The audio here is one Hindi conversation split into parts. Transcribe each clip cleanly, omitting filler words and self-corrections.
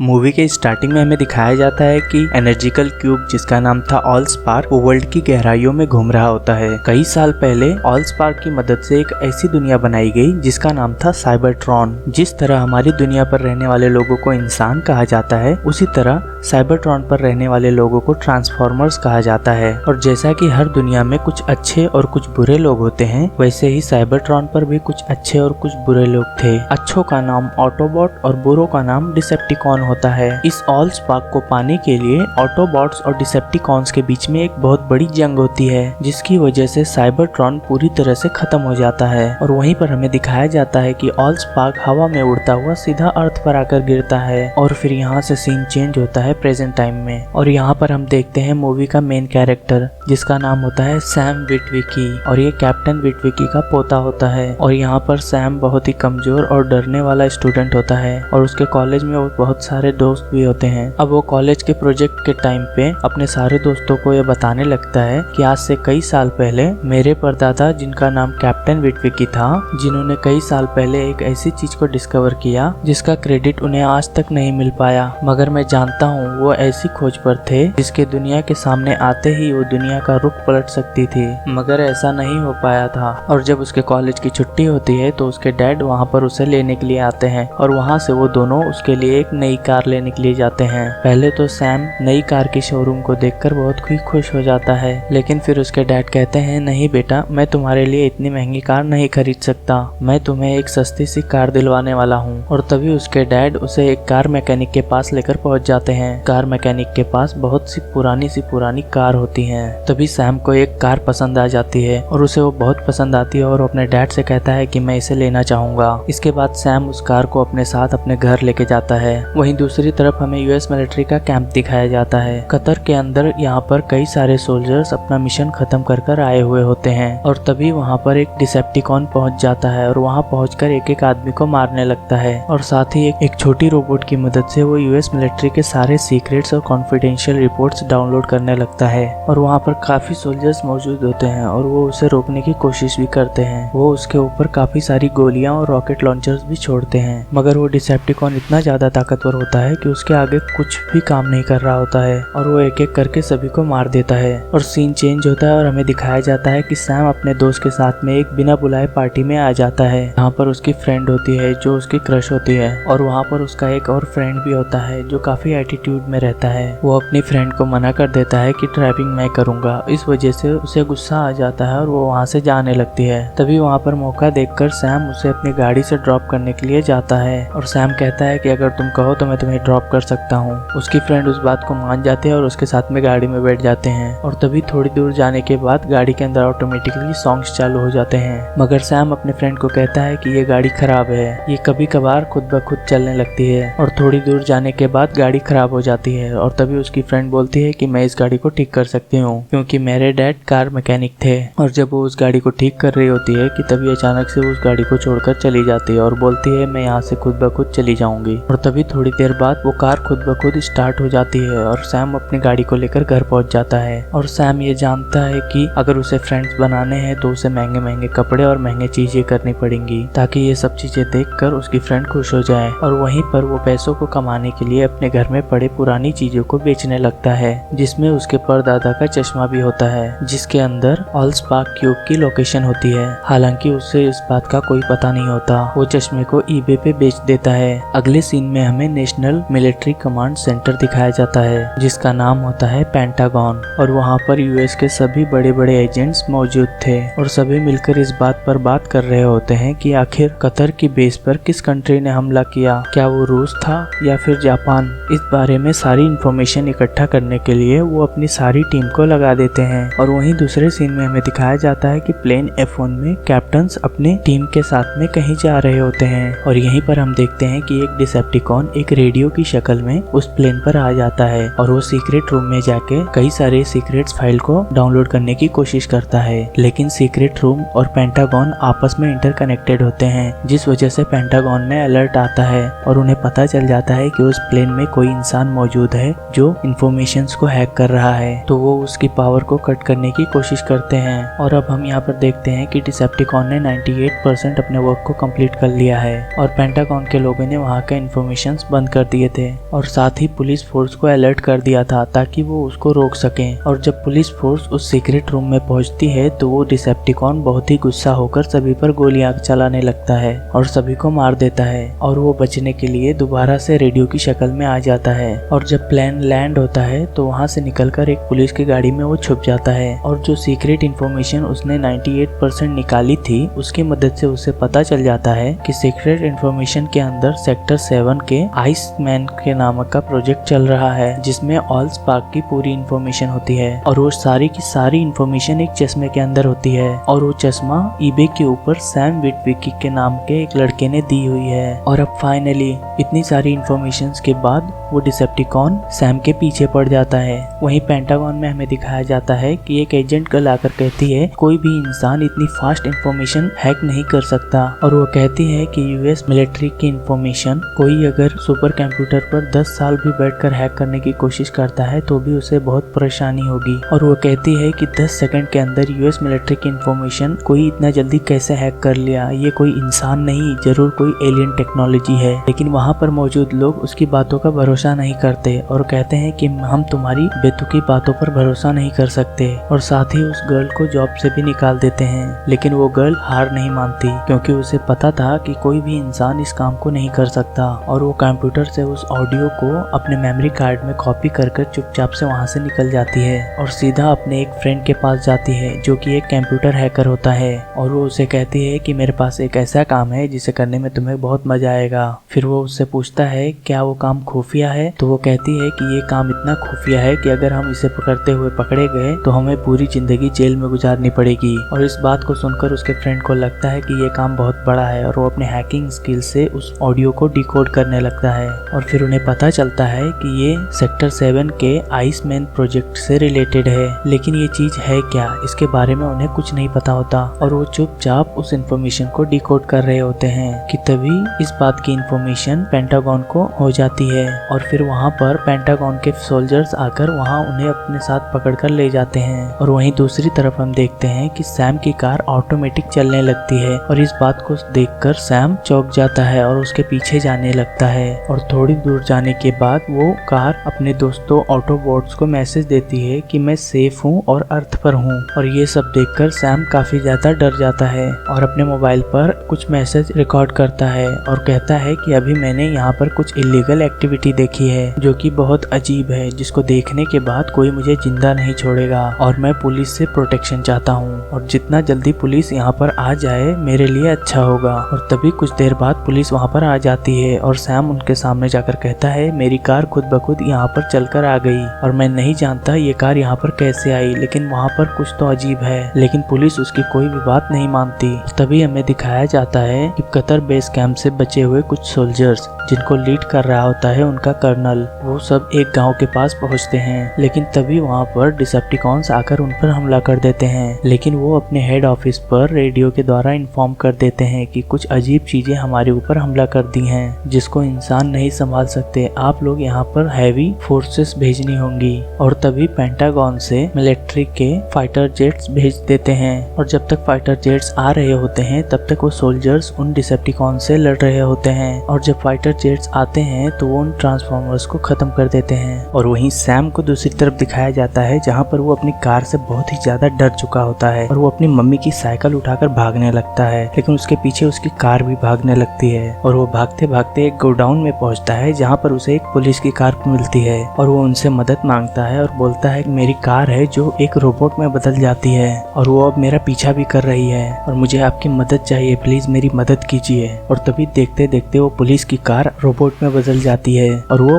मूवी के स्टार्टिंग में हमें दिखाया जाता है कि एनर्जिकल क्यूब जिसका नाम था ऑलस्पार्क वो वर्ल्ड की गहराइयों में घूम रहा होता है। कई साल पहले ऑलस्पार्क की मदद से एक ऐसी दुनिया बनाई गई जिसका नाम था साइबरट्रॉन। जिस तरह हमारी दुनिया पर रहने वाले लोगों को इंसान कहा जाता है, उसी तरह साइबरट्रॉन पर रहने वाले लोगों को ट्रांसफॉर्मर्स कहा जाता है। और जैसा कि हर दुनिया में कुछ अच्छे और कुछ बुरे लोग होते हैं, वैसे ही साइबरट्रॉन पर भी कुछ अच्छे और कुछ बुरे लोग थे। अच्छों का नाम ऑटोबॉट और बुरों का नाम डिसेप्टिकॉन होता है। इस ऑलस्पार्क को पाने के लिए ऑटोबॉट्स और डिसेप्टिकॉन्स के बीच में एक बहुत बड़ी जंग होती है, जिसकी वजह से साइबरट्रॉन पूरी तरह से खत्म हो जाता है। और वहीं पर हमें दिखाया जाता है कि ऑलस्पार्क हवा में उड़ता हुआ सीधा अर्थ पर आकर गिरता है। और फिर यहाँ से सीन चेंज होता है प्रेजेंट टाइम में, और यहाँ पर हम देखते हैं मूवी का मेन कैरेक्टर जिसका नाम होता है सैम विटविकी, और ये कैप्टन विटविकी का पोता होता है। और यहाँ पर सैम बहुत ही कमजोर और डरने वाला स्टूडेंट होता है, और उसके कॉलेज में बहुत सारे दोस्त भी होते हैं। अब वो कॉलेज के प्रोजेक्ट के टाइम पे अपने सारे दोस्तों को ये बताने लगता है कि आज से कई साल पहले मेरे परदादा, जिनका नाम कैप्टन विटविकी था, जिन्होंने कई साल पहले एक ऐसी चीज को डिस्कवर किया जिसका क्रेडिट उन्हें आज तक नहीं मिल पाया, मगर मैं जानता हूँ वो ऐसी खोज पर थे जिसके दुनिया के सामने आते ही वो दुनिया का रुख पलट सकती थी, मगर ऐसा नहीं हो पाया था। और जब उसके कॉलेज की छुट्टी होती है तो उसके डैड वहाँ पर उसे लेने के लिए आते हैं, और वहाँ से वो दोनों उसके लिए एक नई कार लेने के लिए जाते हैं। पहले तो सैम नई कार की शोरूम को देखकर बहुत ही खुश हो जाता है, लेकिन फिर उसके डैड कहते हैं, नहीं बेटा, मैं तुम्हारे लिए इतनी महंगी कार नहीं खरीद सकता, मैं तुम्हें एक सस्ती सी कार दिलवाने वाला हूँ। और तभी उसके डैड उसे एक कार मैकेनिक के पास लेकर पहुँच जाते हैं। कार मैकेनिक के पास बहुत सी पुरानी कार होती है। तभी सैम को एक कार पसंद आ जाती है, और उसे वो बहुत पसंद आती है, और अपने डैड से कहता है कि मैं इसे लेना चाहूंगा। इसके बाद सैम उस कार को अपने साथ अपने घर लेके जाता है। वहीं दूसरी तरफ हमें यूएस मिलिट्री का कैंप दिखाया जाता है। कतर के अंदर यहाँ पर कई सारे सोल्जर्स अपना मिशन खत्म कर आए हुए होते हैं, और तभी वहाँ पर एक डिसेप्टिकॉन पहुँच जाता है, और वहाँ पहुँचकर एक एक आदमी को मारने लगता है। और साथ ही एक छोटी रोबोट की मदद से वो यूएस मिलिट्री के सारे सीक्रेट्स और कॉन्फिडेंशियल रिपोर्ट्स डाउनलोड करने लगता है। और वहाँ पर काफी सोल्जर्स मौजूद होते हैं, और वो उसे रोकने की कोशिश भी करते हैं। वो उसके ऊपर काफी सारी गोलियां और रॉकेट लॉन्चर्स भी छोड़ते हैं, मगर वो डिसेप्टिकॉन इतना ज्यादा ताकतवर होता है कि उसके आगे कुछ भी काम नहीं कर रहा होता है, और वो एक एक करके सभी को मार देता है। और सीन चेंज होता है, और हमें दिखाया जाता है कि सैम अपने दोस्त के साथ में एक बिना बुलाए पार्टी में आ जाता है। यहाँ पर उसकी फ्रेंड होती है जो उसकी क्रश होती है, और वहाँ पर उसका एक और फ्रेंड भी होता है जो काफी एटीट्यूड में रहता है। वो अपनी फ्रेंड को मना कर देता है कि ड्राइविंग मैं करूंगा। इस वजह से उसे गुस्सा आ जाता है और वो वहाँ से जाने लगती है। तभी वहाँ पर मौका देखकर सैम उसे अपनी गाड़ी से ड्रॉप करने के लिए जाता है, और सैम कहता है कि अगर तुम कहो तो मैं तुम्हें ड्रॉप कर सकता हूँ। उसकी फ्रेंड उस बात को मान जाती है और उसके साथ में गाड़ी में बैठ जाते हैं। और तभी थोड़ी दूर जाने के बाद गाड़ी के अंदर ऑटोमेटिकली सॉन्ग्स चालू हो जाते हैं, मगर सैम अपने फ्रेंड को कहता है कि ये गाड़ी खराब है, ये कभी कभार खुद ब खुद चलने लगती है। और थोड़ी दूर जाने के बाद गाड़ी खराब हो जाती है, और तभी उसकी फ्रेंड बोलती है कि मैं इस गाड़ी को ठीक कर सकती हूँ क्योंकि मेरे डैड कार मैकेनिक थे। और जब वो उस गाड़ी को ठीक कर रही होती है कि तभी अचानक से उस गाड़ी को छोड़कर चली जाती है और बोलती है मैं यहाँ से खुद ब खुद चली जाऊंगी। और तभी थोड़ी देर बाद वो कार खुद ब खुद स्टार्ट हो जाती है, और सैम अपनी गाड़ी को लेकर घर पहुंच जाता है। और सैम ये जानता है कि अगर उसे फ्रेंड्स बनाने हैं तो उसे महंगे महंगे कपड़े और महंगे चीजें करनी पड़ेंगी, ताकि ये सब चीजें देखकर उसकी फ्रेंड खुश हो जाए। और वहीं पर वो पैसों को कमाने के लिए अपने घर में पड़े पुरानी चीजों को बेचने लगता है, जिसमें उसके परदादा का चश्मा भी होता है, जिसके अंदर ऑलस्पार्क क्यूब की लोकेशन होती है। हालांकि उसे इस बात का कोई पता नहीं होता। वो चश्मे को ईबे पे बेच देता है। अगले सीन में हमें नेशनल मिलिट्री कमांड सेंटर दिखाया जाता है, जिसका नाम होता है पेंटागन। और वहाँ पर यूएस के सभी बड़े बड़े एजेंट्स मौजूद थे, और सभी मिलकर इस बात पर बात कर रहे होते हैं कि आखिर कतर की बेस पर किस कंट्री ने हमला किया, क्या वो रूस था या फिर जापान। इस बारे में सारी इंफॉर्मेशन इकट्ठा करने के लिए वो अपनी सारी टीम को लगा देते हैं। और वहीं दूसरे सीन में हमें दिखाया जाता है कि प्लेन F1 में कैप्टन्स अपने टीम के साथ में कहीं जा रहे होते हैं, और यहीं पर हम देखते हैं कि एक डिसेप्टिकॉन एक रेडियो की शक्ल में उस प्लेन पर आ जाता है, और वो सीक्रेट रूम में जाके कई सारे सीक्रेट्स फाइल को डाउनलोड करने की कोशिश करता है। लेकिन सीक्रेट रूम और पेंटागन आपस में इंटरकनेक्टेड होते हैं, जिस वजह से पेंटागन में अलर्ट आता है, और उन्हें पता चल जाता है कि उस प्लेन में कोई इंसान इंसान मौजूद है जो इन्फॉर्मेशंस को हैक कर रहा है, तो वो उसकी पावर को कट करने की कोशिश करते हैं। और अब हम यहाँ पर देखते हैं कि डिसेप्टिकॉन ने 98% अपने वर्क को कंप्लीट कर लिया है और पेंटागन के लोगों ने वहाँ का इन्फॉर्मेशंस बंद कर दिए थे और साथ ही पुलिस फोर्स को अलर्ट कर दिया था ताकि वो उसको रोक सकें। और जब पुलिस फोर्स उस सीक्रेट रूम में पहुंचती है तो वो डिसेप्टिकॉन बहुत ही गुस्सा होकर सभी पर गोलियां चलाने लगता है और सभी को मार देता है और वो बचने के लिए दोबारा से रेडियो की शक्ल में आ जाता है। और जब प्लेन लैंड होता है तो वहाँ से निकलकर एक पुलिस की गाड़ी में वो छुप जाता है और जो सीक्रेट इन्फॉर्मेशन उसने 98% निकाली थी उसकी मदद से उसे पता चल जाता है कि सीक्रेट इन्फॉर्मेशन के अंदर सेक्टर 7 के आइस मैन के नामक का प्रोजेक्ट चल रहा है जिसमें ऑलस्पार्क की पूरी इन्फॉर्मेशन होती है और वो सारी की सारी इन्फॉर्मेशन एक चश्मे के अंदर होती है और वो चश्मा ईबे के ऊपर सैम विटविकी के नाम के एक लड़के ने दी हुई है। और अब फाइनली इतनी सारी इन्फॉर्मेशन के बाद वो डिसेप्टिकॉन सैम के पीछे पड़ जाता है। वहीं पेंटागन में हमें दिखाया जाता है कि एक एजेंट गर्ल आकर कहती है कोई भी इंसान इतनी फास्ट इन्फॉर्मेशन हैक नहीं कर सकता और वो कहती है कि यूएस मिलिट्री की इन्फॉर्मेशन कोई अगर सुपर कंप्यूटर पर 10 साल भी बैठकर हैक करने की कोशिश करता है तो भी उसे बहुत परेशानी होगी। और वो कहती है कि 10 सेकंड के अंदर यूएस मिलिट्री की इन्फॉर्मेशन कोई इतना जल्दी कैसे हैक कर लिया, ये कोई इंसान नहीं, जरूर कोई एलियन टेक्नोलॉजी है। लेकिन वहाँ पर मौजूद लोग उसकी बातों का भरोसा नहीं करते और कहते हैं कि हम तुम्हारी बेतुकी बातों पर भरोसा नहीं कर सकते और साथ ही उस गर्ल को जॉब से भी निकाल देते हैं। लेकिन वो गर्ल हार नहीं मानती क्योंकि उसे पता था कि कोई भी इंसान इस काम को नहीं कर सकता और वो कंप्यूटर से उस ऑडियो को अपने मेमोरी कार्ड में कॉपी कर चुपचाप से वहाँ से निकल जाती है और सीधा अपने एक फ्रेंड के पास जाती है जो कि एक कंप्यूटर हैकर होता है और वो उसे कहती है कि मेरे पास एक ऐसा काम है जिसे करने में तुम्हें बहुत मजा आएगा। फिर वो उससे पूछता है क्या वो काम खुफिया है, तो वो कहती है कि ये काम इतना खुफिया है कि अगर हम इसे पकड़ते हुए पकड़े गए तो हमें पूरी जिंदगी जेल में गुजारनी पड़ेगी। और इस बात को सुनकर उसके फ्रेंड को लगता है कि ये काम बहुत बड़ा है और वो अपने हैकिंग स्किल से उस ऑडियो को डिकोड करने लगता है और फिर उन्हें पता चलता है कि ये सेक्टर 7 के आइस मैन प्रोजेक्ट से रिलेटेड है। लेकिन ये चीज है क्या, इसके बारे में उन्हें कुछ नहीं पता होता और वो चुपचाप उस इन्फॉर्मेशन को डिकोड कर रहे होते हैं कि तभी इस बात की इन्फॉर्मेशन पेंटागन को हो जाती है और फिर वहाँ पर पेंटागन के सोल्जर्स आकर वहाँ उन्हें अपने साथ पकड़कर ले जाते हैं। और वहीं दूसरी तरफ हम देखते हैं कि सैम की कार ऑटोमेटिक चलने लगती है और इस बात को देखकर सैम चौंक जाता है और उसके पीछे जाने लगता है और थोड़ी दूर जाने के बाद वो कार अपने दोस्तों ऑटोबॉट्स को मैसेज देती है कि मैं सेफ हूँ और अर्थ पर हूँ। और ये सब देखकर सैम काफी ज्यादा डर जाता है और अपने मोबाइल पर कुछ मैसेज रिकॉर्ड करता है और कहता है कि अभी मैंने यहाँ पर कुछ इलीगल एक्टिविटी देखी है जो कि बहुत अजीब है, जिसको देखने के बाद कोई मुझे जिंदा नहीं छोड़ेगा और मैं पुलिस से प्रोटेक्शन चाहता हूँ और जितना जल्दी पुलिस यहाँ पर आ जाए मेरे लिए अच्छा होगा। और तभी कुछ देर बाद पुलिस वहाँ पर आ जाती है और सैम उनके सामने जाकर कहता है मेरी कार खुद ब खुद यहाँ पर चलकर आ गई और मैं नहीं जानता ये कार यहाँ पर कैसे आई, लेकिन वहाँ पर कुछ तो अजीब है। लेकिन पुलिस उसकी कोई भी बात नहीं मानती। तभी हमें दिखाया जाता है कि कतर बेस कैंप से बचे हुए कुछ सोल्जर्स जिनको लीड कर रहा होता है उनका कर्नल, वो सब एक गांव के पास पहुंचते हैं। लेकिन तभी वहां पर डिसेप्टिकॉन्स आकर उन पर हमला कर देते हैं। लेकिन वो अपने हेड ऑफिस पर रेडियो के द्वारा इन्फॉर्म कर देते हैं कि कुछ अजीब चीजें हमारे ऊपर हमला कर दी हैं जिसको इंसान नहीं संभाल सकते, आप लोग यहाँ पर हैवी फोर्सेस भेजनी होंगी। और तभी पेंटागन से मिलिट्री के फाइटर जेट्स भेज देते हैं और जब तक फाइटर जेट्स आ रहे होते हैं तब तक वो सोल्जर्स उन डिसेप्टिकॉन से लड़ रहे होते हैं और जब फाइटर जेट्स आते हैं तो वो उन ट्रांसफॉर्मर्स को खत्म कर देते हैं। और वहीं सैम को दूसरी तरफ दिखाया जाता है जहाँ पर वो अपनी कार से बहुत ही ज्यादा डर चुका होता है और वो अपनी मम्मी की साइकिल उठाकर भागने लगता है, लेकिन उसके पीछे उसकी कार भी भागने लगती है और वो भागते भागते एक गोडाउन में पहुंचता है जहाँ पर उसे एक पुलिस की कार मिलती है और वो उनसे मदद मांगता है और बोलता है कि मेरी कार है जो एक रोबोट में बदल जाती है और वो अब मेरा पीछा भी कर रही है और मुझे आपकी मदद चाहिए, प्लीज मेरी मदद कीजिए। और तभी देखते देखते वो पुलिस की कार रोबोट में बदल जाती है और वो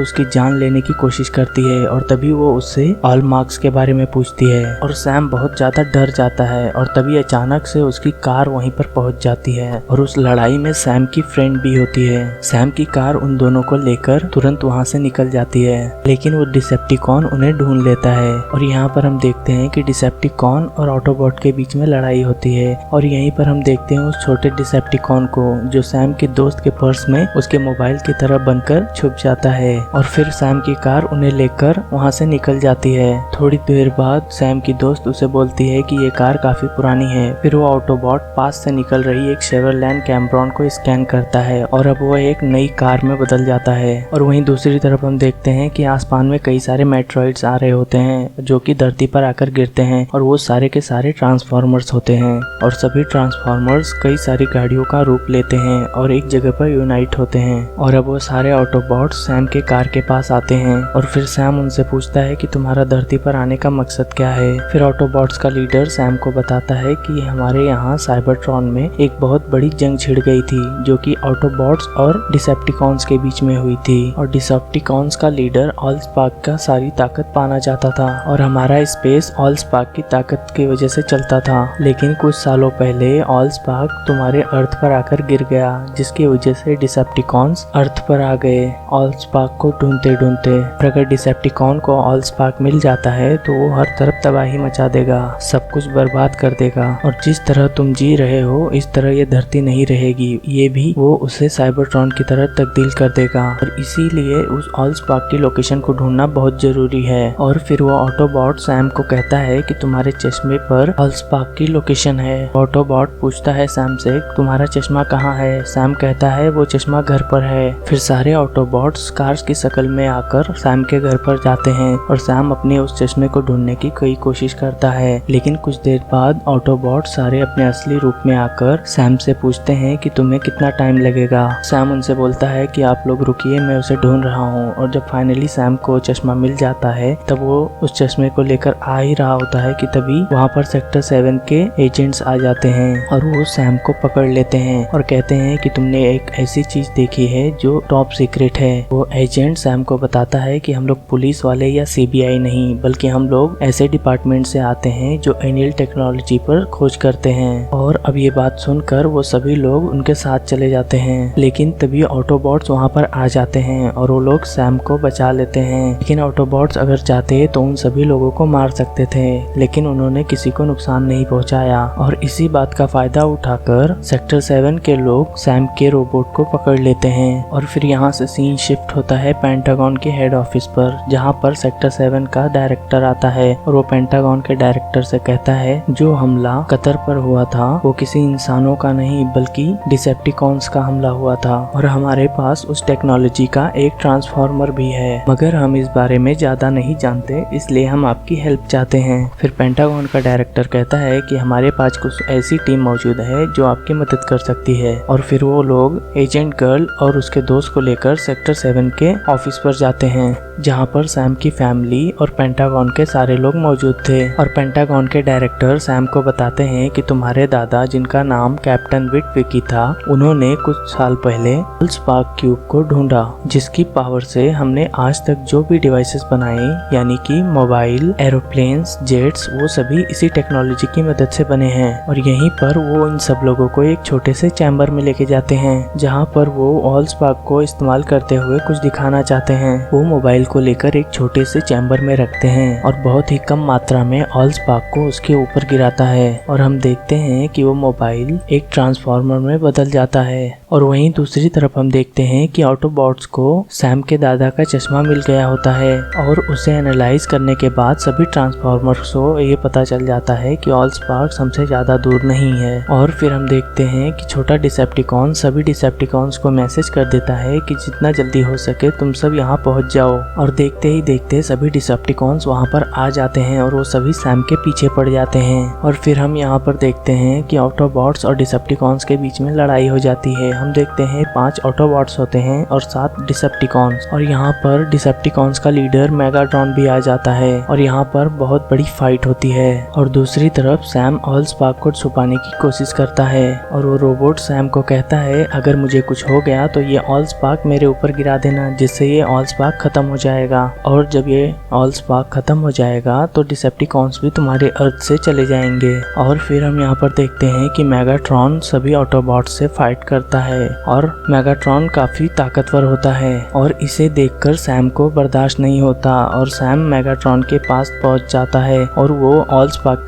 उसकी जान लेने की कोशिश करती है और तभी वो उससे ऑल मार्क्स के बारे में पूछती है और सैम बहुत ज्यादा डर जाता है और तभी अचानक से उसकी कार वहीं पर पहुंच जाती है और उस लड़ाई में सैम की फ्रेंड भी होती है। सैम की कार उन दोनों को लेकर तुरंत वहां से निकल जाती है, लेकिन वो डिसेप्टिकॉन उन्हें ढूंढ लेता है और यहाँ पर हम देखते हैं कि डिसेप्टिकॉन और ऑटोबॉट के बीच में लड़ाई होती है और यहीं पर हम देखते हैं उस छोटे डिसेप्टिकॉन को जो सैम के दोस्त के पर्स में उसके मोबाइल की तरह बंद लेकर छुप जाता है और फिर सैम की कार उन्हें लेकर वहाँ से निकल जाती है। थोड़ी देर बाद सैम की दोस्त उसे बोलती है कि ये कार काफी पुरानी है। फिर वो ऑटोबॉट पास से निकल रही एक शेवरलैंड कैम्ब्रॉन को स्कैन करता है और अब वो एक नई कार में बदल जाता है। और वहीं दूसरी तरफ हम देखते हैं कि आसमान में कई सारे मेट्रॉइड्स आ रहे होते हैं जो कि धरती पर आकर गिरते हैं और वो सारे के सारे ट्रांसफॉर्मर्स होते हैं और सभी ट्रांसफॉर्मर्स कई सारी गाड़ियों का रूप लेते हैं और एक जगह पर यूनाइट होते हैं। और अब वो सारे ऑटोबॉट्स सैम के कार के पास आते हैं और फिर सैम उनसे पूछता है कि तुम्हारा धरती पर आने का मकसद क्या है। फिर ऑटोबॉट्स का लीडर सैम को बताता है कि हमारे यहाँ साइबरट्रॉन में एक बहुत बड़ी जंग छिड़ गई थी जो कि ऑटोबॉट्स और डिसेप्टिकॉन्स के बीच में हुई थी और डिसेप्टिकॉन्स का लीडर ऑलस्पार्क का सारी ताकत पाना चाहता था और हमारा स्पेस ऑलस्पार्क की ताकत की वजह से चलता था। लेकिन कुछ सालों पहले ऑलस्पार्क तुम्हारे अर्थ पर आकर गिर गया जिसकी वजह से डिसेप्टिकॉन्स अर्थ पर आ गए ऑलस्पार्क को ढूंढते ढूंढते। अगर डिसेप्टिकॉन को ऑलस्पार्क मिल जाता है तो वो हर तरफ तबाही मचा देगा, सब कुछ बर्बाद कर देगा और जिस तरह तुम जी रहे हो इस तरह ये धरती नहीं रहेगी, ये भी वो उसे साइबरट्रॉन की तरह तब्दील कर देगा और इसीलिए उस ऑलस्पार्क की लोकेशन को ढूंढना बहुत जरूरी है। और फिर वो ऑटोबॉट सैम को कहता है कि तुम्हारे चश्मे पर ऑलस्पार्क की लोकेशन है। ऑटोबॉट पूछता है सैम से तुम्हारा चश्मा कहाँ है। सैम कहता है वो चश्मा घर पर है। फिर सारे ऑटोबॉट्स कार्स की शक्ल में आकर सैम के घर पर जाते हैं और सैम अपने उस चश्मे को ढूंढने की कई कोशिश करता है। लेकिन कुछ देर बाद ऑटोबॉट सारे अपने असली रूप में आकर सैम से पूछते हैं कि तुम्हें कितना टाइम लगेगा। सैम उनसे बोलता है कि आप लोग रुकिए, मैं उसे ढूंढ रहा हूँ। और जब फाइनली सैम को चश्मा मिल जाता है तब वो उस चश्मे को लेकर आ ही रहा होता है कि तभी वहाँ पर सेक्टर 7 के एजेंट्स आ जाते हैं और वो सैम को पकड़ लेते हैं और कहते हैं कि तुमने एक ऐसी चीज देखी है जो टॉप सीक्रेट है। वो एजेंट सैम को बताता है कि हम लोग पुलिस वाले या सीबीआई नहीं बल्कि हम लोग ऐसे डिपार्टमेंट से आते हैं जो एनियल टेक्नोलॉजी पर खोज करते हैं। और अब ये बात सुनकर वो सभी लोग उनके साथ चले जाते हैं। लेकिन तभी ऑटोबॉट्स वहाँ पर आ जाते हैं और वो लोग सैम को बचा लेते हैं। लेकिन ऑटोबॉट्स अगर चाहते तो उन सभी लोगों को मार सकते थे, लेकिन उन्होंने किसी को नुकसान नहीं पहुंचाया। और इसी बात का फायदा उठाकर सेक्टर 7 के लोग सैम के रोबोट को पकड़ लेते हैं। और फिर यहाँ से सीन शिफ्ट होता है पेंटागन के हेड ऑफिस पर, जहाँ पर सेक्टर 7 का डायरेक्टर आता है और वो पेंटागन के डायरेक्टर से कहता है जो हमला कतर पर हुआ था वो किसी इंसानों का नहीं बल्कि डिसेप्टिकॉन्स का हमला हुआ था और हमारे पास उस टेक्नोलॉजी का एक ट्रांसफॉर्मर भी है, मगर हम इस बारे में ज्यादा नहीं जानते, इसलिए हम आपकी हेल्प चाहते हैं। फिर पेंटागन का डायरेक्टर कहता है कि हमारे पास कुछ ऐसी टीम मौजूद है जो आपकी मदद कर सकती है। और फिर वो लोग एजेंट गर्ल और उसके दोस्त को लेकर सेक्टर 7 के ऑफिस पर जाते हैं, जहाँ पर सैम की फैमिली और पेंटागन के सारे लोग मौजूद थे। और पेंटागन के डायरेक्टर सैम को बताते हैं कि तुम्हारे दादा जिनका नाम कैप्टन विटविकी था, उन्होंने कुछ साल पहले ऑलस्पार्क क्यूब को ढूंढा जिसकी पावर से हमने आज तक जो भी डिवाइसेस बनाए यानी कि मोबाइल, एरोप्लेन्स, जेट्स, वो सभी इसी टेक्नोलॉजी की मदद से बने हैं। और यहीं पर वो इन सब लोगों को एक छोटे से चैम्बर में लेके जाते हैं जहाँ पर वो ऑलस्पार्क को इस्तेमाल करते हुए कुछ दिखाना चाहते हैं। वो मोबाइल को लेकर एक छोटे से चैम्बर में रखते हैं और बहुत ही कम मात्रा में ऑलस्पार्क को उसके ऊपर गिराता है और हम देखते हैं कि वो मोबाइल एक ट्रांसफॉर्मर में बदल जाता है। और वहीं दूसरी तरफ हम देखते हैं कि ऑटोबॉट्स को सैम के दादा का चश्मा मिल गया होता है और उसे एनालाइज करने के बाद सभी ट्रांसफॉर्मर्स को ये पता चल जाता है कि ऑलस्पार्क हमसे ज्यादा दूर नहीं है। और फिर हम देखते हैं कि छोटा डिसेप्टिकॉन सभी डिसेप्टिकॉन्स को मैसेज कर देता है कि जितना जल्दी हो सके तुम सब यहाँ पहुँच जाओ। और देखते ही देखते सभी डिसेप्टिकॉन्स वहाँ पर आ जाते हैं और वो सभी सैम के पीछे पड़ जाते हैं। और फिर हम यहाँ पर देखते हैं कि ऑटोबॉट्स और डिसेप्टिकॉन्स के बीच में लड़ाई हो जाती है। हम देखते हैं 5 ऑटोबॉट्स होते हैं और 7 डिसेप्टिकॉन्स और यहाँ पर डिसेप्टिकॉन्स का लीडर मेगाट्रॉन भी आ जाता है और यहाँ पर बहुत बड़ी फाइट होती है। और दूसरी तरफ सैम ऑलस्पार्क को छुपाने की कोशिश करता है और वो रोबोट सैम को कहता है अगर मुझे कुछ हो गया तो ये ऑलस्पार्क मेरे ऊपर गिरा देना जिससे ये ऑलस्पार्क खत्म हो जाएगा। और जब ये ऑलस्पार्क खत्म हो जाएगा तो डिसेप्टिकॉन्स भी तुम्हारे अर्थ से चले जाएंगे। और फिर हम यहाँ पर देखते हैं कि मेगाट्रॉन सभी ऑटोबॉट्स से फाइट करता है है और मेगाट्रॉन काफी ताकतवर होता है और इसे देखकर सैम को बर्दाश्त नहीं होता और सैम मेगाट्रॉन के पास पहुंच जाता है और वो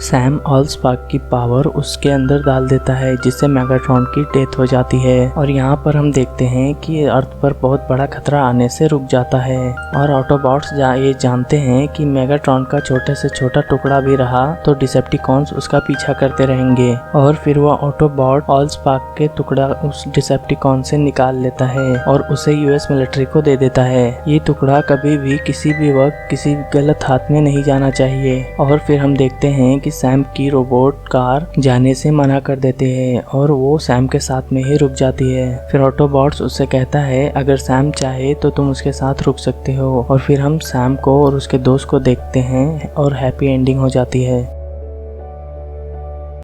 सैम ऑलस्पार्क की पावर उसके अंदर डाल देता है जिससे मेगाट्रॉन की डेथ हो जाती है। और यहाँ पर हम देखते हैं कि अर्थ पर बहुत बड़ा खतरा आने से रुक जाता है और ऑटोबॉट्स ये जानते हैं कि मेगाट्रॉन का छोटे से छोटा टुकड़ा भी रहा तो डिसेप्टिकॉन्स उसका पीछा करते रहेंगे और फिर वह ऑटोबॉट ऑलस्पार्क के टुकड़ा उस डिसेप्टिकॉन से निकाल लेता है और उसे यूएस मिलिट्री को दे देता है। ये टुकड़ा कभी भी किसी भी वक्त किसी गलत हाथ में नहीं जाना चाहिए। और फिर हम देखते हैं कि सैम की रोबोट कार जाने से मना कर देते हैं और वो सैम के साथ में ही रुक जाती है। फिर ऑटोबॉट्स उससे कहता है अगर सैम चाहे तो तुम उसके साथ रुक सकते हो और फिर हम सैम को और उसके दोस्त को देखते हैं और हैप्पी एंडिंग हो जाती है।